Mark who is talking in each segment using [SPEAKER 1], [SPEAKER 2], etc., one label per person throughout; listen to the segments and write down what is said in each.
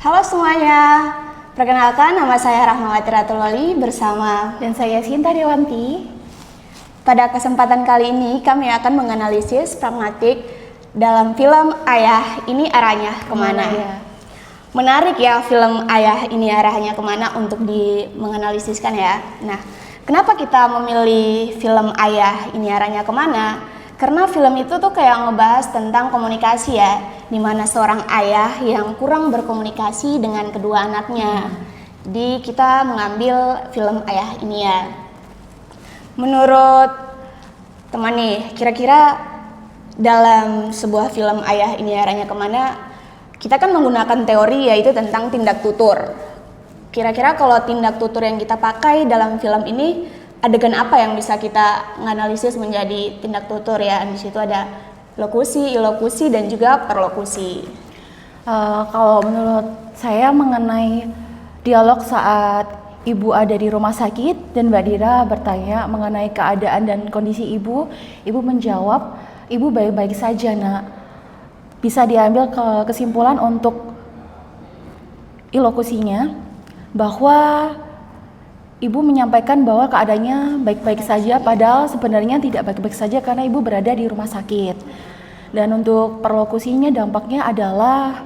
[SPEAKER 1] Halo semuanya, perkenalkan nama saya Rahmawati Ratuloli bersama
[SPEAKER 2] Dan saya Sinta Dewanti.
[SPEAKER 1] Pada kesempatan kali ini kami akan menganalisis pragmatik dalam film Ayah Ini Arahnya Kemana.
[SPEAKER 2] Ya.
[SPEAKER 1] Menarik ya film Ayah Ini Arahnya Kemana untuk menganalisiskan ya. Nah, kenapa kita memilih film Ayah Ini Arahnya Kemana? Karena film itu tuh kayak ngebahas tentang komunikasi ya, dimana seorang ayah yang kurang berkomunikasi dengan kedua anaknya. Jadi kita mengambil film Ayah Ini ya. Menurut teman nih, kira-kira dalam sebuah film Ayah Ini Arahnya Kemana, kita kan menggunakan teori yaitu tentang tindak tutur. Kira-kira kalau tindak tutur yang kita pakai dalam film ini, adegan apa yang bisa kita menganalisis menjadi tindak tutur ya? Di situ ada lokusi, ilokusi, dan juga perlokusi.
[SPEAKER 2] Kalau menurut saya mengenai dialog saat ibu ada di rumah sakit dan Mbak Dira bertanya mengenai keadaan dan kondisi ibu menjawab, ibu baik-baik saja nak. Bisa diambil kesimpulan untuk ilokusinya bahwa ibu menyampaikan bahwa keadaannya baik-baik saja, padahal sebenarnya tidak baik-baik saja karena ibu berada di rumah sakit. Dan untuk perlokusinya dampaknya adalah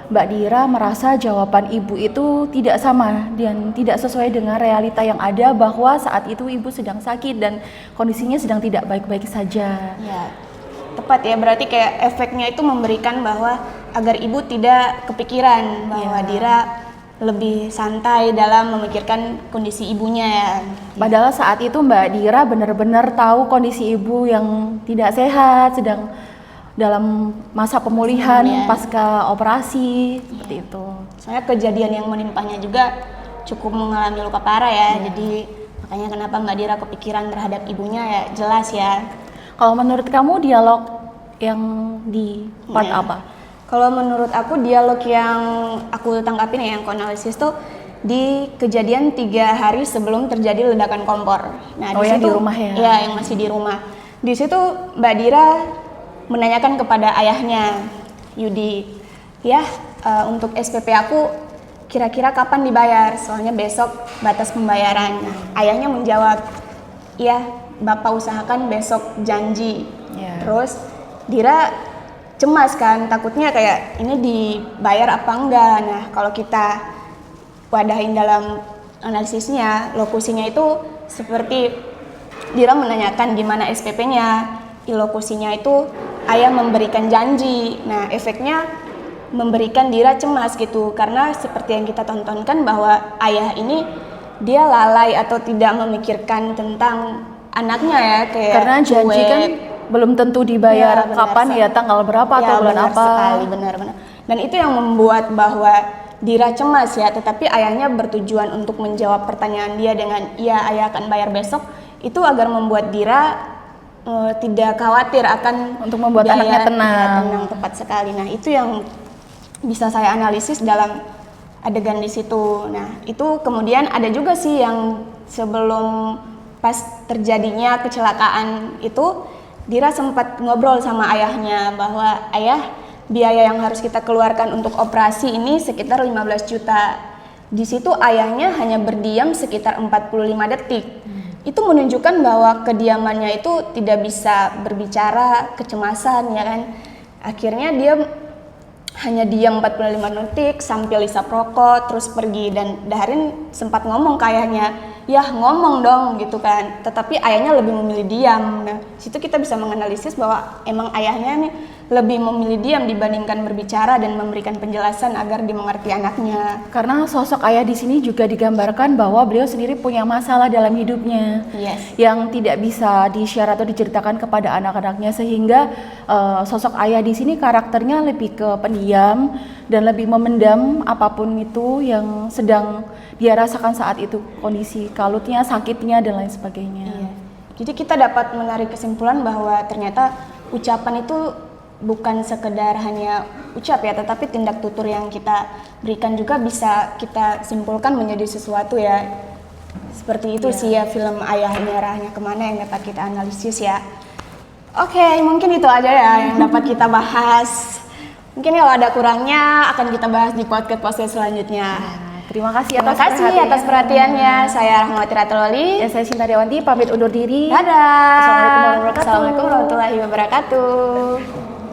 [SPEAKER 2] Mbak Dira merasa jawaban ibu itu tidak sama dan tidak sesuai dengan realita yang ada, bahwa saat itu ibu sedang sakit dan kondisinya sedang tidak baik-baik saja.
[SPEAKER 1] Ya, tepat ya, berarti kayak efeknya itu memberikan bahwa agar ibu tidak kepikiran bahwa Dira lebih santai dalam memikirkan kondisi ibunya ya.
[SPEAKER 2] Padahal saat itu Mbak Dira benar-benar tahu kondisi ibu yang tidak sehat, sedang dalam masa pemulihan pasca operasi, seperti itu.
[SPEAKER 1] Soalnya kejadian yang menimpanya juga cukup mengalami luka parah ya. Jadi makanya kenapa Mbak Dira kepikiran terhadap ibunya ya, jelas ya.
[SPEAKER 2] Kalau menurut kamu dialog yang di part apa?
[SPEAKER 1] Kalau menurut aku dialog yang aku tangkapin ya, yang aku analisis tuh di kejadian 3 hari sebelum terjadi ledakan kompor. Nah, di situ
[SPEAKER 2] di rumah ya?
[SPEAKER 1] Ya, yang masih di rumah. Di situ Mbak Dira menanyakan kepada ayahnya, Yudi, ya untuk SPP aku kira-kira kapan dibayar? Soalnya besok batas pembayaran. Nah, ayahnya menjawab, iya Bapak usahakan besok janji. Terus Dira cemas kan, takutnya kayak ini dibayar apa enggak. Nah, kalau kita wadahin dalam analisisnya, lokusinya itu seperti Dira menanyakan di mana SPP-nya, ilokusinya itu ayah memberikan janji. Nah, efeknya memberikan Dira cemas gitu, karena seperti yang kita tontonkan bahwa ayah ini dia lalai atau tidak memikirkan tentang anaknya ya, kayak
[SPEAKER 2] karena janji kan belum tentu dibayar kapan ya, tanggal berapa atau bulan apa.
[SPEAKER 1] Sekali, benar-benar. Dan itu yang membuat bahwa Dira cemas ya, tetapi ayahnya bertujuan untuk menjawab pertanyaan dia dengan iya ayah akan bayar besok, itu agar membuat Dira tidak khawatir akan
[SPEAKER 2] untuk membuat anaknya tenang.
[SPEAKER 1] Ya, tenang, tepat sekali. Nah, itu yang bisa saya analisis dalam adegan di situ. Nah, itu kemudian ada juga sih yang sebelum pas terjadinya kecelakaan itu, Dira sempat ngobrol sama ayahnya bahwa ayah, biaya yang harus kita keluarkan untuk operasi ini sekitar 15 juta. Di situ ayahnya hanya berdiam sekitar 45 detik. Itu menunjukkan bahwa kediamannya itu tidak bisa berbicara, kecemasan ya kan. Akhirnya dia hanya diam 45 detik sambil isap rokok terus pergi, dan Daharin sempat ngomong ke ayahnya, ya ngomong dong gitu kan, tetapi ayahnya lebih memilih diam. Nah, situ kita bisa menganalisis bahwa emang ayahnya nih lebih memilih diam dibandingkan berbicara dan memberikan penjelasan agar dimengerti anaknya.
[SPEAKER 2] Karena sosok ayah di sini juga digambarkan bahwa beliau sendiri punya masalah dalam hidupnya yang tidak bisa di-share atau diceritakan kepada anak-anaknya, sehingga sosok ayah di sini karakternya lebih ke pendiam dan lebih memendam apapun itu yang sedang dia rasakan saat itu, kondisi kalutnya, sakitnya, dan lain sebagainya.
[SPEAKER 1] Jadi kita dapat menarik kesimpulan bahwa ternyata ucapan itu bukan sekedar hanya ucap ya, tetapi tindak tutur yang kita berikan juga bisa kita simpulkan menjadi sesuatu ya. Seperti itu sih ya film Ayah Ini Arahnya Kemana yang dapat kita analisis ya. Oke, mungkin itu aja ya yang dapat kita bahas. Mungkin kalau ada kurangnya akan kita bahas di podcast selanjutnya.
[SPEAKER 2] Terima kasih
[SPEAKER 1] Terima kasih atas perhatiannya. Saya Rahmawati Ratuloli.
[SPEAKER 2] Dan saya Cinta Dewanti pamit undur diri.
[SPEAKER 1] Dadah.
[SPEAKER 2] Assalamualaikum warahmatullahi wabarakatuh.
[SPEAKER 1] Assalamualaikum warahmatullahi wabarakatuh.